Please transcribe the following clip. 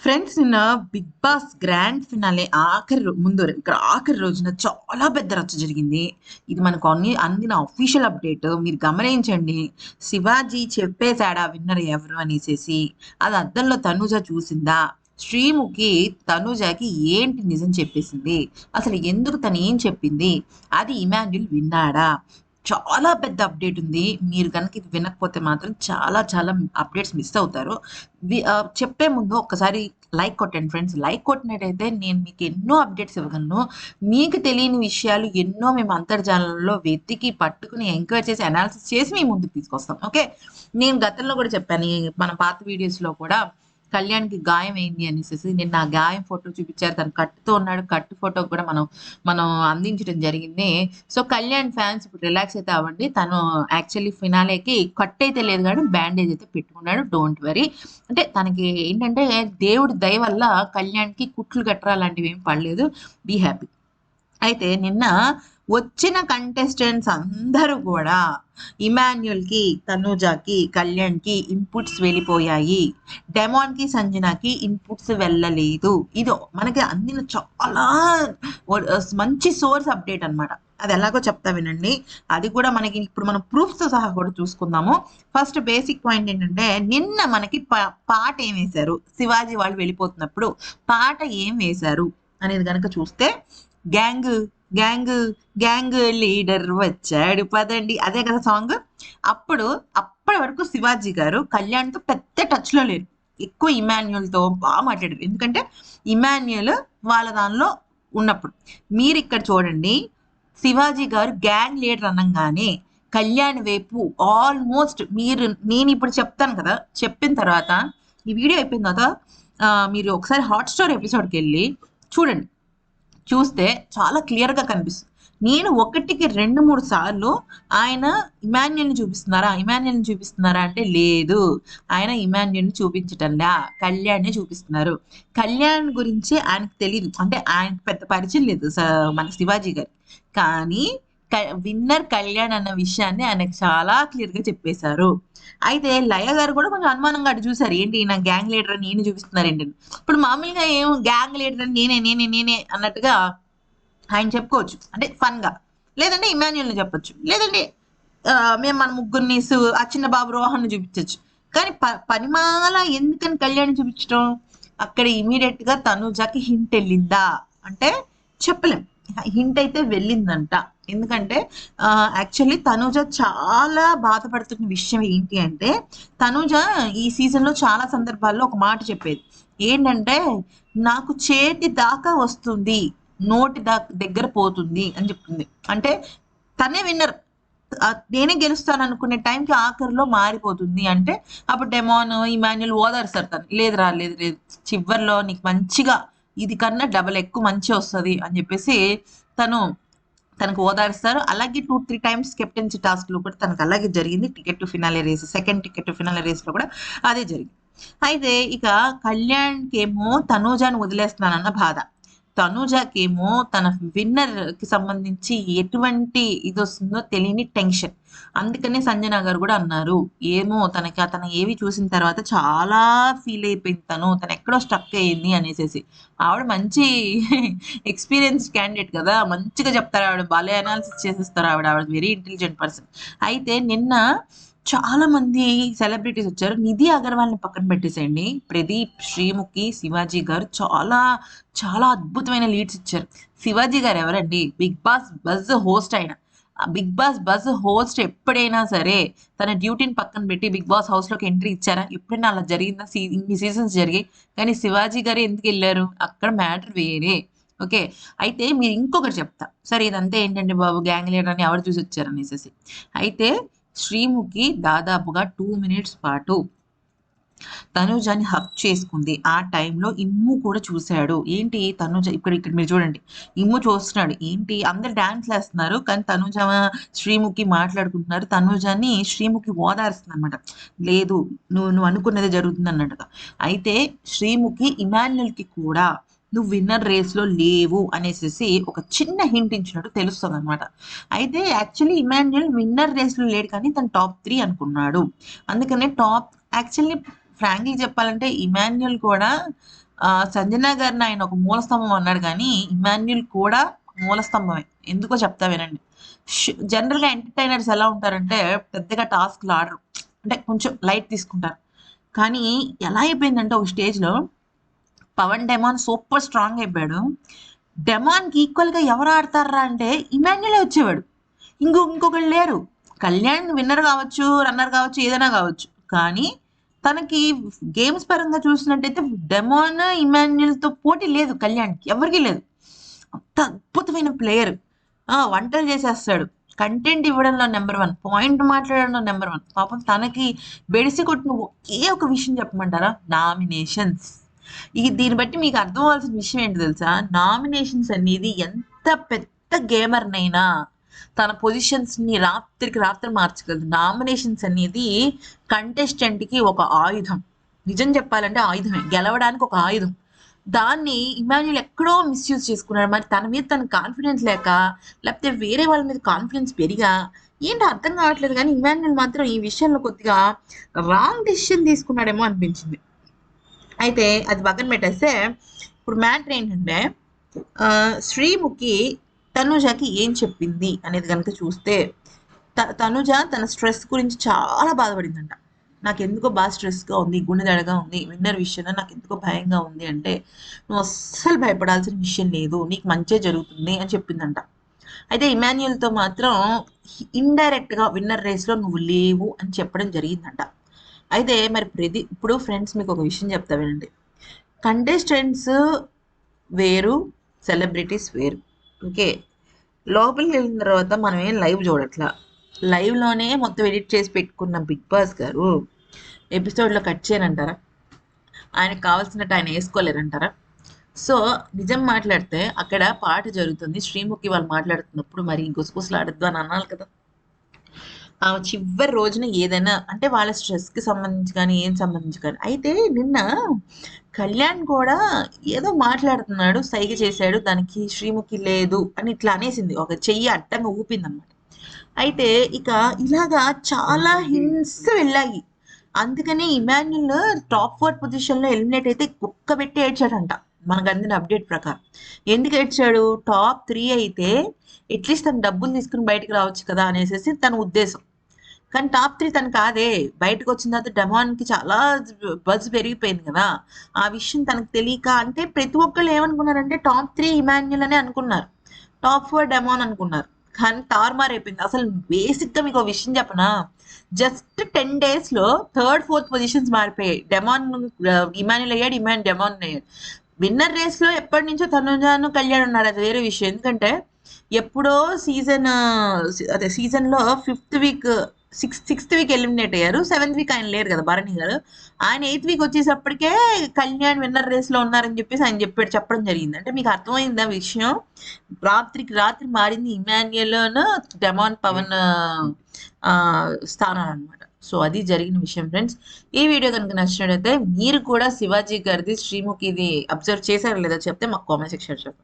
Friends నిన్న big boss grand finale ఆఖరి రోజున చాలా పెద్ద రచ్చ జరిగింది. ఇది మనకు అందిన అఫీషియల్ అప్డేట్. మీరు గమనించండి. శివాజీ చెప్పేసాడా విన్నర్ ఎవరు అనేసేసి. అది అద్దంలో తనూజ చూసిందా? శ్రీముఖి తనూజకి ఏంటి నిజం చెప్పేసింది? అసలు ఎందుకు తను ఏం చెప్పింది? అది ఇమాన్యుల్ విన్నాడా? చాలా పెద్ద అప్డేట్ ఉంది. మీరు గనుక ఇది వినకపోతే మాత్రం చాలా చాలా అప్డేట్స్ మిస్ అవుతారు. చెప్పే ముందు ఒక్కసారి లైక్ కొట్టండి ఫ్రెండ్స్. లైక్ కొట్టినట్టయితే నేను మీకు ఎన్నో అప్డేట్స్ ఇవ్వగలను. మీకు తెలియని విషయాలు ఎన్నో మేము అంతర్జాలంలో వెతికి, పట్టుకుని, ఎంక్వైరీ చేసి, అనాలిసిస్ చేసి మీ ముందుకు తీసుకొస్తాం. ఓకే. నేను గతంలో కూడా చెప్పాను. మన పాత వీడియోస్‌లో కూడా కళ్యాణ్‌కి గాయం అయింది అనేసేసి. నిన్న ఆ గాయం ఫోటో చూపించారు. తను కట్టుతో ఉన్నాడు. కట్టు ఫోటో కూడా మనం మనం అందించడం జరిగింది. సో, కళ్యాణ్ ఫ్యాన్స్ ఇప్పుడు రిలాక్స్ అయితే అవ్వండి. తను యాక్చువల్లీ ఫినాలేకి కట్ అయితే లేదు గానీ బ్యాండేజ్ అయితే పెట్టుకున్నాడు. Don't worry. అంటే తనకి ఏంటంటే దేవుడి దయ వల్ల కళ్యాణ్‌కి కుట్లు, గట్రా లాంటివి ఏమి పడలేదు. Be happy. అయితే నిన్న వచ్చిన కంటెస్టెంట్స్ అందరూ కూడా ఇమాన్యుల్‌కి, తనూజకి, కళ్యాణ్‌కి ఇన్పుట్స్ వెళ్ళిపోయాయి. డెమాన్‌కి, సంజనకి ఇన్పుట్స్ వెళ్ళలేదు. ఇది మనకి అందిన చాలా మంచి సోర్స్ అప్డేట్ అన్నమాట. అది ఎలాగో చెప్తా వినండి. అది కూడా మనకి ఇప్పుడు మనం ప్రూఫ్స్‌తో సహా కూడా చూసుకుందాము. ఫస్ట్ బేసిక్ పాయింట్ ఏంటంటే నిన్న మనకి పాట ఏం వేశారు? శివాజీ వాళ్ళు వెళ్ళిపోతున్నప్పుడు పాట ఏం వేశారు అనేది గనక చూస్తే గ్యాంగ్ గ్యాంగ్ గ్యాంగ్ లీడర్ వచ్చాడు పదండి, అదే కదా సాంగ్. అప్పటి వరకు శివాజీ గారు కళ్యాణ్తో పెద్ద టచ్ లో లేరు. ఎక్కువ ఇమాన్యుల్ తో బాగా మాట్లాడారు. ఎందుకంటే ఇమాన్యుల్ వాళ్ళ దానిలో ఉన్నప్పుడు. మీరు ఇక్కడ చూడండి, శివాజీ గారు గ్యాంగ్ లీడర్ అనగానే కళ్యాణ్ వైపు ఆల్మోస్ట్ నేను ఇప్పుడు చెప్తాను కదా, చెప్పిన తర్వాత ఈ వీడియో అయిపోయిన తర్వాత మీరు ఒకసారి హాట్‌స్టార్ ఎపిసోడ్కి వెళ్ళి చూడండి. చూస్తే చాలా క్లియర్‌గా కనిపిస్తుంది. నేను ఒకటికి 2, 3 సార్లు ఆయన ఇమాన్యుల్‌ని చూపిస్తున్నారా అంటే లేదు. ఆయన ఇమాన్యుల్‌ని చూపించటంలా. కళ్యాణ్‌ని చూపిస్తున్నారు. కళ్యాణ్ గురించి ఆయనకు తెలీదు. అంటే ఆయనకు పెద్ద పరిచయం లేదు మన శివాజీ గారికి. కానీ విన్నర్ కళ్యాణ్ అన్న విషయాన్ని ఆయనకు చాలా క్లియర్‌గా చెప్పేశారు. అయితే లయ గారు కూడా కొంచెం అనుమానంగా అటు చూసారు. ఏంటి ఈయన గ్యాంగ్ లీడర్ అని ఈయన్ని చూపిస్తున్నారేంటని. ఇప్పుడు మామూలుగా ఏం గ్యాంగ్ లీడర్ అని నేనే అన్నట్టుగా ఆయన చెప్పుకోవచ్చు. అంటే ఫన్‌గా. లేదంటే ఇమాన్యుల్‌ని చెప్పొచ్చు. లేదంటే మేము మన ముగ్గురిని ఆ చిన్న బాబు రోహన్‌ని చూపించొచ్చు. కానీ పనిమాల ఎందుకని కళ్యాణ్‌ని చూపించడం? అక్కడ ఇమ్మీడియేట్‌గా తనూజకి హింట్ ఎళ్ళిందా? అంటే చెప్పలేం. హింట్ అయితే వెళ్ళిందంట. ఎందుకంటే యాక్చువల్లీ తనూజ చాలా బాధపడుతున్న విషయం ఏంటి అంటే, తనూజ ఈ సీజన్‌లో చాలా సందర్భాల్లో ఒక మాట చెప్పేది. ఏంటంటే, నాకు చేతి దాకా వస్తుంది. నోటి దగ్గర పోతుంది అని చెప్తుంది. అంటే తనే విన్నర్. నేనే గెలుస్తాను అనుకునే టైంకి ఆఖరిలో మారిపోతుంది అంటే అప్పుడు డెమాన్, ఇమాన్యుల్ ఓదార్స్తారు తను. లేదురా లేదు లేదు, చివర్లో నీకు మంచిగా ఇది కన్నా డబల్ ఎక్కువ మంచి వస్తుంది అని చెప్పేసి తను తనకు ఓదారుస్తారు. అలాగే 2, 3 టైమ్స్ కెప్టెన్సీ టాస్క్ లో కూడా తనకు అలాగే జరిగింది. Ticket to finale race, second ticket to finale race లో కూడా అదే జరిగింది. అయితే ఇక కళ్యాణ్‌కేమో తనూజాని వదిలేస్తున్నానన్న బాధ. తనూజకేమో తన విన్నర్ కి సంబంధించి ఎటువంటి ఇదొస్తుందో తెలియని టెన్షన్. అందుకనే సంజన గారు కూడా అన్నారు. ఏమో తను ఏవి చూసిన తర్వాత చాలా ఫీల్ అయిపోయింది తను. తను ఎక్కడో స్ట్రక్ అయ్యింది అనేసేసి. ఆవిడ మంచి ఎక్స్‌పీరియన్స్‌డ్ క్యాండిడేట్ కదా! మంచిగా చెప్తారు ఆవిడ. భలే అనాలిసిస్ చేసేస్తారు ఆవిడ. ఆవిడ వెరీ ఇంటెలిజెంట్ పర్సన్. అయితే నిన్న చాలా మంది సెలబ్రిటీస్ వచ్చారు. నిధి అగర్వాల్‌ని పక్కన పెట్టేసేయండి. ప్రదీప్, శ్రీముఖి, శివాజీ గారు చాలా చాలా అద్భుతమైన లీడ్స్ ఇచ్చారు. శివాజీ గారు ఎవరండి? బిగ్ బాస్ బజ్ హోస్ట్ ఆయన. ఆ బిగ్ బాస్ బజ్ హోస్ట్ ఎప్పుడైనా సరే తన డ్యూటీని పక్కన పెట్టి బిగ్ బాస్ హౌస్‌లోకి ఎంట్రీ ఇచ్చారా? ఎప్పుడైనా అలా జరిగిందా? ఇన్ని సీజన్స్ జరిగాయి. కానీ శివాజీ గారు ఎందుకెళ్లారు? అక్కడ మ్యాటర్ వేరే. ఓకే. అయితే మీరు ఇంకొకటి చెప్తా. సరే ఇదంతా ఏంటండి బాబు, గ్యాంగ్ లీడర్ అని ఎవరు చూసొచ్చారనేసేసి. అయితే శ్రీముఖి దాదాపుగా 2 మినిట్స్ పాటు తనూజని హగ్ చేసుకుంది. ఆ టైంలో ఇమ్ము కూడా చూసాడు. ఏంటి తనూజ ఇక్కడ ఇక్కడ మీరు చూడండి. ఇమ్ము చూస్తున్నాడు. ఏంటి అందరు డాన్స్‌లేస్తున్నారు. కానీ తనూజ, శ్రీముఖి మాట్లాడుకుంటున్నారు. తనూజని శ్రీముఖి ఓదారుస్తుందనమాట. లేదు, నువ్వు అనుకున్నదే జరుగుతుందన్నట్టుగా. అయితే శ్రీముఖి ఇమాన్యుల్‌కి కూడా నువ్వు విన్నర్ రేస్‌లో లేవు అనేసేసి ఒక చిన్న హింట్ ఇచ్చినట్టు తెలుస్తదనమాట. అయితే యాక్చువల్లీ ఇమాన్యుల్ విన్నర్ రేస్‌లో లేడు కానీ తను టాప్ 3 అనుకున్నాడు. అందుకనే యాక్చువల్లీ ఫ్రాంక్లీ చెప్పాలంటే ఇమాన్యుల్ కూడా సంజన గారిని ఆయన ఒక మూలస్తంభం అన్నాడు కానీ ఇమాన్యుల్ కూడా మూలస్తంభమే. ఎందుకో చెప్తా వినండి. జనరల్గా ఎంటర్టైనర్స్ ఎలా ఉంటారంటే పెద్దగా టాస్క్లు ఆడరు, అంటే కొంచెం లైట్ తీసుకుంటారు. కానీ ఎలా అయిపోయిందంటే ఒక స్టేజ్లో పవన్ డెమాన్ సూపర్ స్ట్రాంగ్ అయిపోయాడు. డెమాన్కి ఈక్వల్గా ఎవరు ఆడతారా అంటే ఇమాన్యులే వచ్చేవాడు. ఇంకొకళ్ళు లేరు. కళ్యాణ్ విన్నర్ కావచ్చు, రన్నర్ కావచ్చు, ఏదైనా కావచ్చు. కానీ తనకి గేమ్స్ పరంగా చూసినట్టయితే డెమాన్ ఇమాన్యుల్తో పోటీ లేదు కళ్యాణ్కి, ఎవరికి లేదు. అంత అద్భుతమైన ప్లేయర్. వంటలు చేసేస్తాడు, కంటెంట్ ఇవ్వడంలో నెంబర్ 1, పాయింట్ మాట్లాడడంలో నెంబర్ 1. పాపం తనకి బెడిసి కొట్టిన ఒకే ఒక విషయం చెప్పమంటారా? నామినేషన్స్. దీన్ని బట్టి మీకు అర్థం అవ్వాల్సిన విషయం ఏంటి తెలుసా? నామినేషన్స్ అనేది ఎంత పెద్ద గేమర్నైనా తన పొజిషన్స్ని రాత్రికి రాత్రి మార్చగలదు. నామినేషన్స్ అనేది కంటెస్టెంట్కి ఒక ఆయుధం. నిజం చెప్పాలంటే ఆయుధమే, గెలవడానికి ఒక ఆయుధం. దాన్ని ఇమాన్యుల్ ఎక్కడో మిస్యూజ్ చేసుకున్నాడు. మరి తన మీద తన కాన్ఫిడెన్స్ లేక, లేకపోతే వేరే వాళ్ళ మీద కాన్ఫిడెన్స్ పెరిగా, ఏంటో అర్థం కావట్లేదు. కానీ ఇమాన్యుల్ మాత్రం ఈ విషయంలో కొద్దిగా రాంగ్ డెసిషన్ తీసుకున్నాడేమో అనిపించింది. అయితే అది పక్కన పెట్టేస్తే ఇప్పుడు మ్యాటర్ ఏంటంటే శ్రీముఖి తనుజకి ఏం చెప్పింది అనేది కనుక చూస్తే, తనుజ తన స్ట్రెస్ గురించి చాలా బాధపడిందంట. నాకు ఎందుకో బాగా స్ట్రెస్గా ఉంది, గుండె దడగా ఉంది, విన్నర్ విషయంలో నాకు ఎందుకో భయంగా ఉంది అంటే, నువ్వు అస్సలు భయపడాల్సిన విషయం లేదు, నీకు మంచే జరుగుతుంది అని చెప్పిందంట. అయితే ఇమాన్యుల్తో మాత్రం ఇండైరెక్ట్గా విన్నర్ రేస్లో నువ్వు లేవు అని చెప్పడం జరిగిందంట. అయితే మరి ఇప్పుడు ఫ్రెండ్స్ మీకు ఒక విషయం చెప్తా వినండి. కంటెస్టెంట్స్ వేరు, సెలబ్రిటీస్ వేరు. ఓకే, లోపలికి వెళ్ళిన తర్వాత మనం ఏం లైవ్ చూడట్లా, లైవ్లోనే మొత్తం ఎడిట్ చేసి పెట్టుకున్న బిగ్ బాస్ గారు ఎపిసోడ్లో కట్ చేయనంటారా? ఆయనకు కావాల్సినట్టు ఆయన వేసుకోలేరంటారా? సో నిజం మాట్లాడితే అక్కడ పాట జరుగుతుంది, శ్రీముఖి వాళ్ళు మాట్లాడుతున్నప్పుడు మరి గుసగుసలు ఆడద్దు అని అనాలి కదా. ఆమె చివరి రోజున ఏదైనా అంటే వాళ్ళ స్ట్రెస్కి సంబంధించి కానీ ఏం సంబంధించి కానీ. అయితే నిన్న కళ్యాణ్ కూడా ఏదో మాట్లాడుతున్నాడు, సైగ చేశాడు, దానికి శ్రీముఖి లేదు అని ఇట్లా అనేసింది, ఒక చెయ్యి అడ్డంగా ఊపిందన్నమాట. అయితే ఇక ఇలాగా చాలా హింట్స్ వెళ్ళాయి. అందుకని ఇమాన్యుల్ టాప్ 4 పొజిషన్లో ఎలిమినేట్ అయితే కుక్క పెట్టి ఏడ్చాడంట మనకు అందిన అప్డేట్ ప్రకారం. ఎందుకు ఏడ్చాడు? టాప్ 3 అయితే అట్లీస్ట్ తను డబ్బులు తీసుకుని బయటకు రావచ్చు కదా అనేసి తన ఉద్దేశం. కానీ టాప్ 3 తను కాదే. బయటకు వచ్చిన తర్వాత డెమాన్కి చాలా బజ్ పెరిగిపోయింది కదా, ఆ విషయం తనకు తెలియక, అంటే ప్రతి ఒక్కళ్ళు ఏమనుకున్నారంటే టాప్ 3 ఇమాన్యుల్ అనే అనుకున్నారు, టాప్ 4 డెమాన్ అనుకున్నారు. కానీ తారుమారు అయిపోయింది. అసలు బేసిక్గా మీకు ఒక విషయం చెప్పనా, జస్ట్ 10 daysలో 3rd 4th పొజిషన్స్ మారిపోయాయి. డెమాన్ ఇమాన్యుల్ అయ్యాడు, డెమాన్ అయ్యాడు. విన్నర్ రేస్లో ఎప్పటి నుంచో తనుజాను కళ్యాణ్ ఉన్నారు, అది వేరే విషయం. ఎందుకంటే ఎప్పుడో సీజన్లో 5th week 6th week eliminate అయ్యారు, 7th వీక్ ఆయన లేరు కదా భరణి గారు. ఆయన 8th వీక్ వచ్చేసప్పటికే కళ్యాణ్ విన్నర్ రేస్లో ఉన్నారని చెప్పేసి ఆయన చెప్పడం జరిగింది. అంటే మీకు అర్థమైందా విషయం? రాత్రికి రాత్రి మారింది ఇమాన్యుల్, డెమాన్, పవన్ స్థానాలు అనమాట. సో అది జరిగిన విషయం ఫ్రెండ్స్. ఈ వీడియో కనుక నచ్చినట్లయితే మీరు కూడా శివాజీ గారిది శ్రీముఖిది అబ్జర్వ్ చేశారా లేదా చెప్తే మాకు కామెంట్ సెక్షన్ చెప్పండి.